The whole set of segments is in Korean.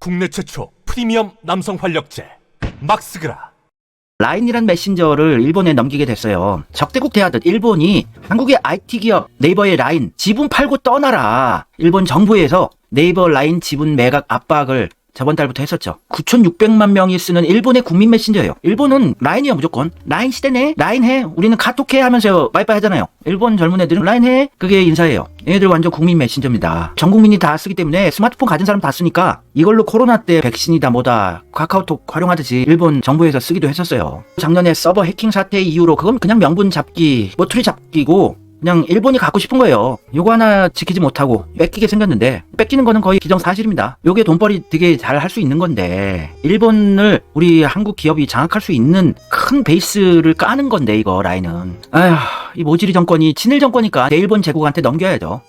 국내 최초 프리미엄 남성 활력제 막스그라. 라인이란 메신저를 일본에 넘기게 됐어요. 적대국 대하듯 일본이 한국의 IT 기업 네이버의 라인 지분 팔고 떠나라. 일본 정부에서 네이버 라인 지분 매각 압박을 저번 달부터 했었죠. 9,600만 명이 쓰는 일본의 국민 메신저예요. 일본은 라인이야 무조건. 라인 시대네. 라인 해. 우리는 카톡 해 하면서 빠이빠이 하잖아요. 일본 젊은 애들은 라인 해. 그게 인사예요. 얘네들 완전 국민 메신저입니다. 전 국민이 다 쓰기 때문에 스마트폰 가진 사람 다 쓰니까 이걸로 코로나 때 백신이다 뭐다 카카오톡 활용하듯이 일본 정부에서 쓰기도 했었어요. 작년에 서버 해킹 사태 이후로 그건 그냥 명분 잡기, 꼬투리 잡기고 그냥 일본이 갖고 싶은 거예요. 요거 하나 지키지 못하고 뺏기게 생겼는데 뺏기는 거는 거의 기정사실입니다. 요게 돈벌이 되게 잘 할 수 있는 건데 일본을 우리 한국 기업이 장악할 수 있는 큰 베이스를 까는 건데 이거 라인은. 아휴, 이 모지리 정권이 친일 정권이니까 일본 제국한테 넘겨야죠.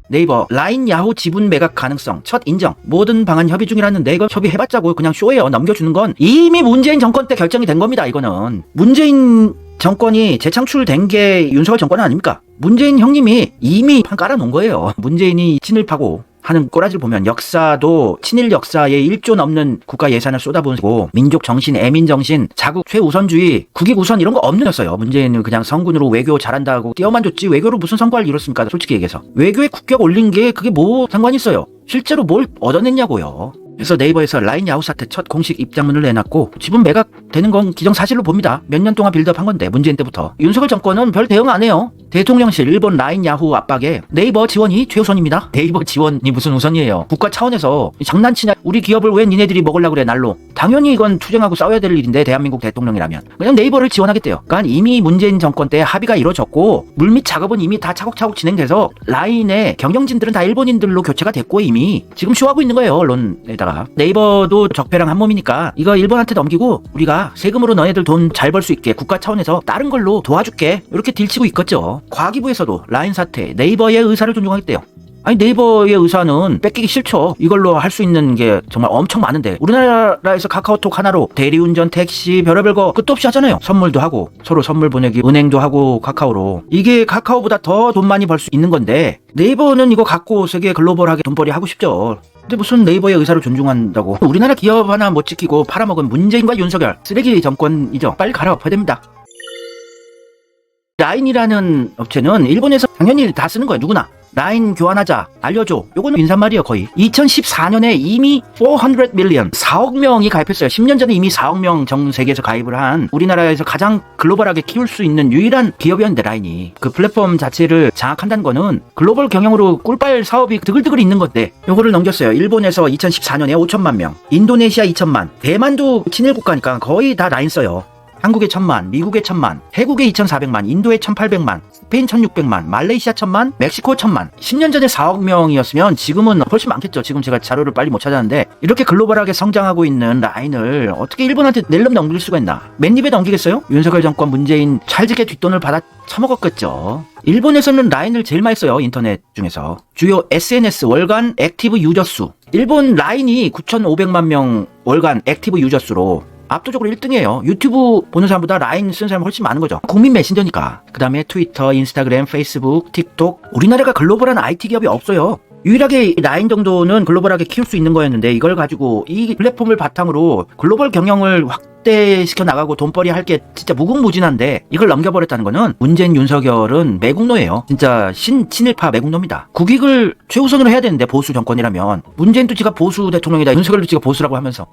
네이버 라인 야후 지분 매각 가능성 첫 인정. 모든 방안 협의 중이라는데 이거 협의해봤자고 그냥 쇼예요. 넘겨주는 건 이미 문재인 정권 때 결정이 된 겁니다. 이거는 문재인 정권이 재창출된 게 윤석열 정권 아닙니까? 문재인 형님이 이미 판 깔아놓은 거예요. 문재인이 친일파고 하는 꼬라지를 보면 역사도 친일 역사에 1조 넘는 국가 예산을 쏟아부으고 민족 정신, 애민 정신, 자국 최우선주의, 국익 우선 이런 거 없는였어요. 문재인은 그냥 성군으로 외교 잘한다고 띄어만 줬지 외교로 무슨 성과를 이뤘습니까? 솔직히 얘기해서. 외교에 국격 올린 게 그게 뭐 상관이 있어요? 실제로 뭘 얻어냈냐고요. 그래서 네이버에서 라인 야후 사태 첫 공식 입장문을 내놨고 지분 매각되는 건 기정사실로 봅니다. 몇 년 동안 빌드업한 건데 문재인 때부터. 윤석열 정권은 별 대응 안 해요. 대통령실 일본 라인 야후 압박에 네이버 지원이 최우선입니다. 네이버 지원이 무슨 우선이에요. 국가 차원에서 장난치냐. 우리 기업을 왜 니네들이 먹으려고 그래 날로. 당연히 이건 투쟁하고 싸워야 될 일인데 대한민국 대통령이라면. 그냥 네이버를 지원하겠대요. 그러니까 이미 문재인 정권 때 합의가 이루어졌고 물밑 작업은 이미 다 차곡차곡 진행돼서 라인의 경영진들은 다 일본인들로 교체가 됐고 이미 지금 쇼하고 있는 거예요. 언론에다가. 네이버도 적폐랑 한 몸이니까 이거 일본한테 넘기고 우리가 세금으로 너네들 돈 잘 벌 수 있게 국가 차원에서 다른 걸로 도와줄게. 이렇게 딜치고 있겠죠. 과기부에서도 라인 사태 네이버의 의사를 존중하겠대요. 아니 네이버의 의사는 뺏기기 싫죠. 이걸로 할 수 있는 게 정말 엄청 많은데 우리나라에서 카카오톡 하나로 대리운전, 택시, 별의별 거 끝도 없이 하잖아요. 선물도 하고 서로 선물 보내기, 은행도 하고 카카오로. 이게 카카오보다 더 돈 많이 벌 수 있는 건데 네이버는 이거 갖고 세계 글로벌하게 돈벌이 하고 싶죠. 근데 무슨 네이버의 의사를 존중한다고. 우리나라 기업 하나 못 지키고 팔아먹은 문재인과 윤석열 쓰레기 정권이죠. 빨리 갈아엎어야 됩니다. 라인이라는 업체는 일본에서 당연히 다 쓰는 거예요. 누구나. 라인 교환하자, 알려줘. 요거는 인사말이에요 거의. 2014년에 이미 400 million 4억 명이 가입했어요. 10년 전에 이미 4억 명 전 세계에서 가입을 한 우리나라에서 가장 글로벌하게 키울 수 있는 유일한 기업이었는데 라인이. 그 플랫폼 자체를 장악한다는 거는 글로벌 경영으로 꿀빨 사업이 드글드글 있는 건데 요거를 넘겼어요. 일본에서 2014년에 5천만 명, 인도네시아 2천만, 대만도 친일 국가니까 거의 다 라인 써요. 한국에 1,000만, 미국에 1,000만, 태국에 2,400만, 인도에 1,800만, 스페인 1,600만, 말레이시아 1,000만, 멕시코 1,000만. 10년 전에 4억 명이었으면 지금은 훨씬 많겠죠. 지금 제가 자료를 빨리 못 찾았는데 이렇게 글로벌하게 성장하고 있는 라인을 어떻게 일본한테 낼름 넘길 수가 있나. 맨입에 넘기겠어요? 윤석열 정권 문재인 찰지게 뒷돈을 받아 처먹었겠죠. 일본에서는 라인을 제일 많이 써요. 인터넷 중에서. 주요 SNS 월간 액티브 유저 수. 일본 라인이 9,500만 명 월간 액티브 유저 수로 압도적으로 1등이에요. 유튜브 보는 사람보다 라인 쓰는 사람이 훨씬 많은 거죠. 국민 메신저니까. 그 다음에 트위터, 인스타그램, 페이스북, 틱톡. 우리나라가 글로벌한 IT 기업이 없어요. 유일하게 라인 정도는 글로벌하게 키울 수 있는 거였는데 이걸 가지고 이 플랫폼을 바탕으로 글로벌 경영을 확대시켜 나가고 돈벌이 할 게 진짜 무궁무진한데 이걸 넘겨버렸다는 거는 문재인 윤석열은 매국노예요. 진짜 친일파 매국노입니다. 국익을 최우선으로 해야 되는데 보수 정권이라면 문재인도 지가 보수 대통령이다. 윤석열도 지가 보수라고 하면서.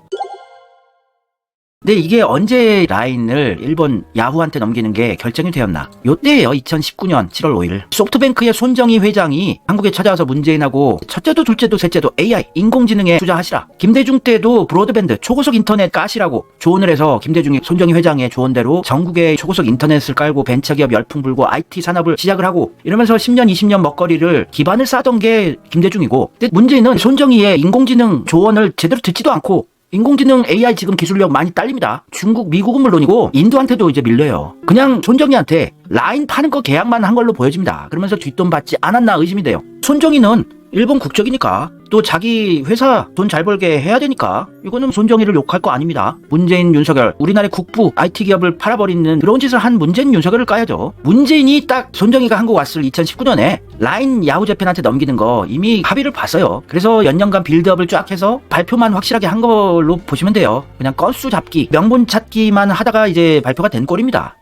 근데 이게 언제 라인을 일본 야후한테 넘기는 게 결정이 되었나? 요때예요. 2019년 7월 5일 소프트뱅크의 손정희 회장이 한국에 찾아와서 문재인하고 첫째도 둘째도 셋째도 AI 인공지능에 투자하시라. 김대중 때도 브로드밴드 초고속 인터넷 까시라고 조언을 해서 김대중이 손정희 회장의 조언대로 전국에 초고속 인터넷을 깔고 벤처기업 열풍 불고 IT 산업을 시작을 하고 이러면서 10년 20년 먹거리를 기반을 쌓던 게 김대중이고, 근데 문재인은 손정희의 인공지능 조언을 제대로 듣지도 않고 인공지능 AI 지금 기술력 많이 딸립니다. 중국, 미국은 물론이고 인도한테도 이제 밀려요. 그냥 손정희한테 라인 파는 거 계약만 한 걸로 보여집니다. 그러면서 뒷돈 받지 않았나 의심이 돼요. 손정희는 일본 국적이니까. 또 자기 회사 돈 잘 벌게 해야 되니까. 이거는 손정희를 욕할 거 아닙니다. 문재인, 윤석열, 우리나라의 국부 IT 기업을 팔아버리는 그런 짓을 한 문재인, 윤석열을 까야죠. 문재인이 딱 손정희가 한국 왔을 2019년에 라인 야후재팬한테 넘기는 거 이미 합의를 봤어요. 그래서 몇 년간 빌드업을 쫙 해서 발표만 확실하게 한 걸로 보시면 돼요. 그냥 건수 잡기, 명분 찾기만 하다가 이제 발표가 된 꼴입니다.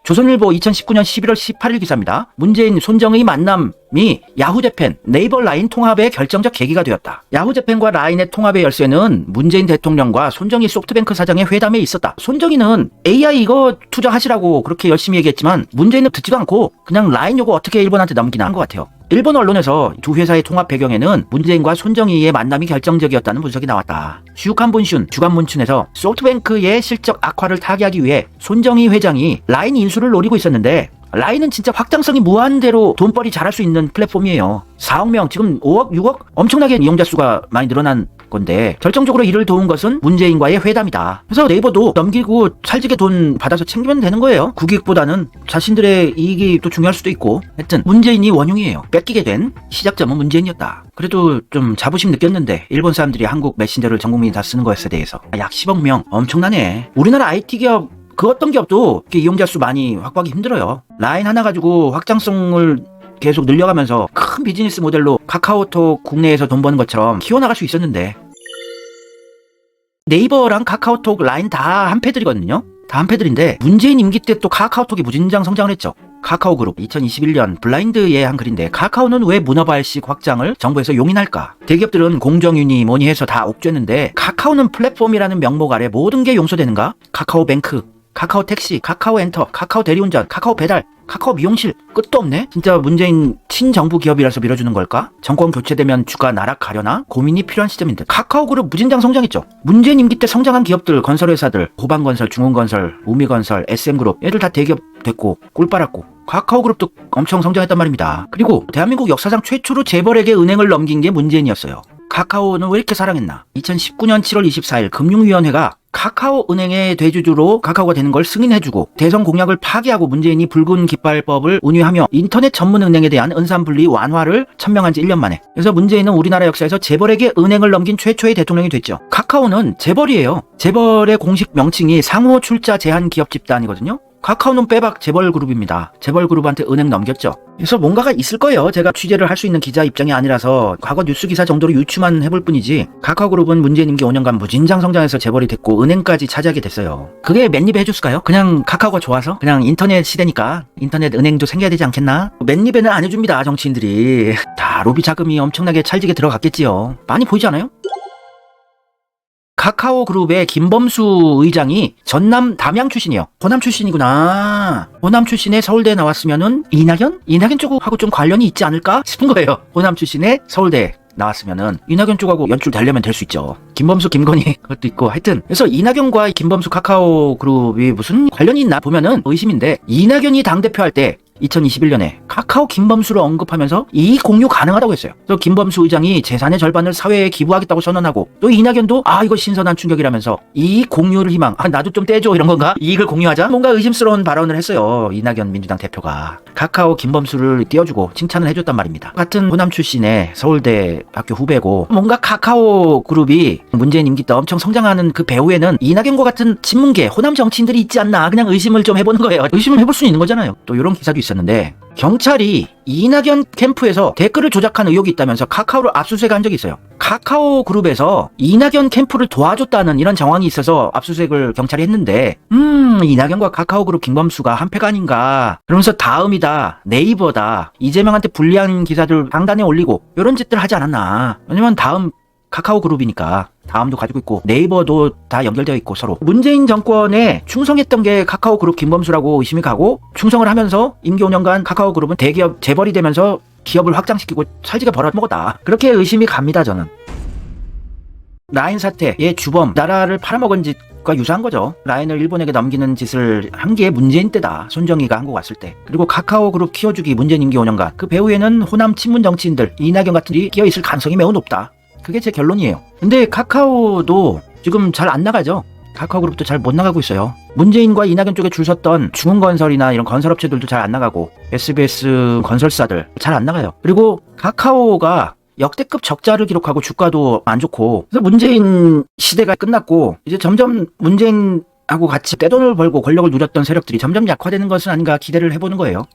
조선일보 2019년 11월 18일 기사입니다. 문재인, 손정의 만남이 야후재팬, 네이버 라인 통합의 결정적 계기가 되었다. 야후재팬과 라인의 통합의 열쇠는 문재인 대통령과 손정희 소프트뱅크 사장의 회담에 있었다. 손정희는 AI 이거 투자하시라고 그렇게 열심히 얘기했지만 문재인은 듣지도 않고 그냥 라인 요거 어떻게 일본한테 넘기나 한 것 같아요. 일본 언론에서 두 회사의 통합 배경에는 문재인과 손정희의 만남이 결정적이었다는 분석이 나왔다. 슈칸본슌, 주간문춘에서 소프트뱅크의 실적 악화를 타개하기 위해 손정희 회장이 라인 인수를 노리고 있었는데 라인은 진짜 확장성이 무한대로 돈벌이 잘할 수 있는 플랫폼이에요. 4억 명, 지금 5억, 6억? 엄청나게 이용자 수가 많이 늘어난 건데 결정적으로 이를 도운 것은 문재인과의 회담이다. 그래서 네이버도 넘기고 찰지게 돈 받아서 챙기면 되는 거예요. 국익보다는 자신들의 이익이 또 중요할 수도 있고 하여튼 문재인이 원흉이에요. 뺏기게 된 시작점은 문재인이었다. 그래도 좀 자부심 느꼈는데 일본 사람들이 한국 메신저를 전 국민이 다 쓰는 것에 대해서 약 10억 명 엄청나네. 우리나라 IT 기업 그 어떤 기업도 이용자 수 많이 확보하기 힘들어요. 라인 하나 가지고 확장성을 계속 늘려가면서 큰 비즈니스 모델로 카카오톡 국내에서 돈 버는 것처럼 키워나갈 수 있었는데 네이버랑 카카오톡, 라인 다 한패들이거든요. 다 한패들인데 문재인 임기 때 또 카카오톡이 무진장 성장을 했죠. 카카오그룹 2021년 블라인드의 한 글인데 카카오는 왜 문어발식 확장을 정부에서 용인할까? 대기업들은 공정윤이 뭐니 해서 다 옥죄는데 카카오는 플랫폼이라는 명목 아래 모든 게 용서되는가? 카카오뱅크, 카카오 택시, 카카오 엔터, 카카오 대리운전, 카카오 배달, 카카오 미용실 끝도 없네? 진짜 문재인 친정부 기업이라서 밀어주는 걸까? 정권 교체되면 주가 나락가려나? 고민이 필요한 시점인데 카카오그룹 무진장 성장했죠. 문재인 임기 때 성장한 기업들, 건설회사들, 호방건설, 중흥건설, 우미건설, SM그룹 얘들 다 대기업 됐고 꿀 빨았고 카카오그룹도 엄청 성장했단 말입니다. 그리고 대한민국 역사상 최초로 재벌에게 은행을 넘긴 게 문재인이었어요. 카카오는 왜 이렇게 사랑했나? 2019년 7월 24일 금융위원회가 카카오은행의 대주주로 카카오가 되는 걸 승인해주고 대선 공약을 파기하고 문재인이 붉은 깃발법을 운유하며 인터넷 전문 은행에 대한 은산분리 완화를 천명한 지 1년 만에. 그래서 문재인은 우리나라 역사에서 재벌에게 은행을 넘긴 최초의 대통령이 됐죠. 카카오는 재벌이에요. 재벌의 공식 명칭이 상호 출자 제한 기업 집단이거든요. 카카오는 빼박 재벌그룹입니다. 재벌그룹한테 은행 넘겼죠. 그래서 뭔가가 있을 거예요. 제가 취재를 할 수 있는 기자 입장이 아니라서 과거 뉴스 기사 정도로 유추만 해볼 뿐이지 카카오그룹은 문재인 임기 5년간 무진장 성장해서 재벌이 됐고 은행까지 차지하게 됐어요. 그게 맨입에 해줬을까요? 그냥 카카오가 좋아서? 그냥 인터넷 시대니까 인터넷 은행도 생겨야 되지 않겠나? 맨입에는 안 해줍니다. 정치인들이. 다 로비 자금이 엄청나게 찰지게 들어갔겠지요. 많이 보이지 않아요? 카카오그룹의 김범수 의장이 전남 담양 출신이에요. 호남 출신이구나. 호남 출신의 서울대 나왔으면은 이낙연? 이낙연 쪽하고 좀 관련이 있지 않을까 싶은 거예요. 호남 출신의 서울대 나왔으면은 이낙연 쪽하고 연출되려면 될 수 있죠. 김범수, 김건희 그것도 있고 하여튼 그래서 이낙연과 김범수 카카오그룹이 무슨 관련이 있나 보면은 의심인데 이낙연이 당대표 할 때 2021년에 카카오 김범수를 언급하면서 이익 공유 가능하다고 했어요. 그래서 김범수 의장이 재산의 절반을 사회에 기부하겠다고 선언하고 또 이낙연도 이거 신선한 충격이라면서 이익 공유를 희망. 나도 좀 떼줘 이런 건가? 이익을 공유하자? 뭔가 의심스러운 발언을 했어요. 이낙연 민주당 대표가. 카카오 김범수를 띄워주고 칭찬을 해줬단 말입니다. 같은 호남 출신의 서울대 학교 후배고 뭔가 카카오 그룹이 문재인 임기 때 엄청 성장하는 그 배후에는 이낙연과 같은 친문계 호남 정치인들이 있지 않나 그냥 의심을 좀 해보는 거예요. 의심을 해볼 수 있는 거잖아요. 또 이런 기사도 있었는데 경찰이 이낙연 캠프에서 댓글을 조작한 의혹이 있다면서 카카오를 압수수색한 적이 있어요. 카카오 그룹에서 이낙연 캠프를 도와줬다는 이런 정황이 있어서 압수수색을 경찰이 했는데 이낙연과 카카오 그룹 김범수가 한패가 아닌가 그러면서 다음이다 네이버다 이재명한테 불리한 기사들 강단에 올리고 이런 짓들 하지 않았나. 왜냐면 다음 카카오 그룹이니까 다음도 가지고 있고 네이버도 다 연결되어 있고 서로 문재인 정권에 충성했던 게 카카오 그룹 김범수라고 의심이 가고 충성을 하면서 임기 5년간 카카오 그룹은 대기업 재벌이 되면서 기업을 확장시키고 찰지게 벌어먹었다. 그렇게 의심이 갑니다. 저는 라인 사태의 주범 나라를 팔아먹은 짓과 유사한 거죠. 라인을 일본에게 넘기는 짓을 한 게 문재인 때다. 손정희가 한국 왔을 때. 그리고 카카오 그룹 키워주기 문재인 임기 5년간 그 배후에는 호남 친문 정치인들 이낙연 같은 일이 끼어있을 가능성이 매우 높다. 그게 제 결론이에요. 근데 카카오도 지금 잘 안 나가죠. 카카오그룹도 잘 못 나가고 있어요. 문재인과 이낙연 쪽에 줄 섰던 중흥건설이나 이런 건설업체들도 잘 안 나가고 SBS 건설사들 잘 안 나가요. 그리고 카카오가 역대급 적자를 기록하고 주가도 안 좋고, 그래서 문재인 시대가 끝났고 이제 점점 문재인하고 같이 떼돈을 벌고 권력을 누렸던 세력들이 점점 약화되는 것은 아닌가 기대를 해보는 거예요.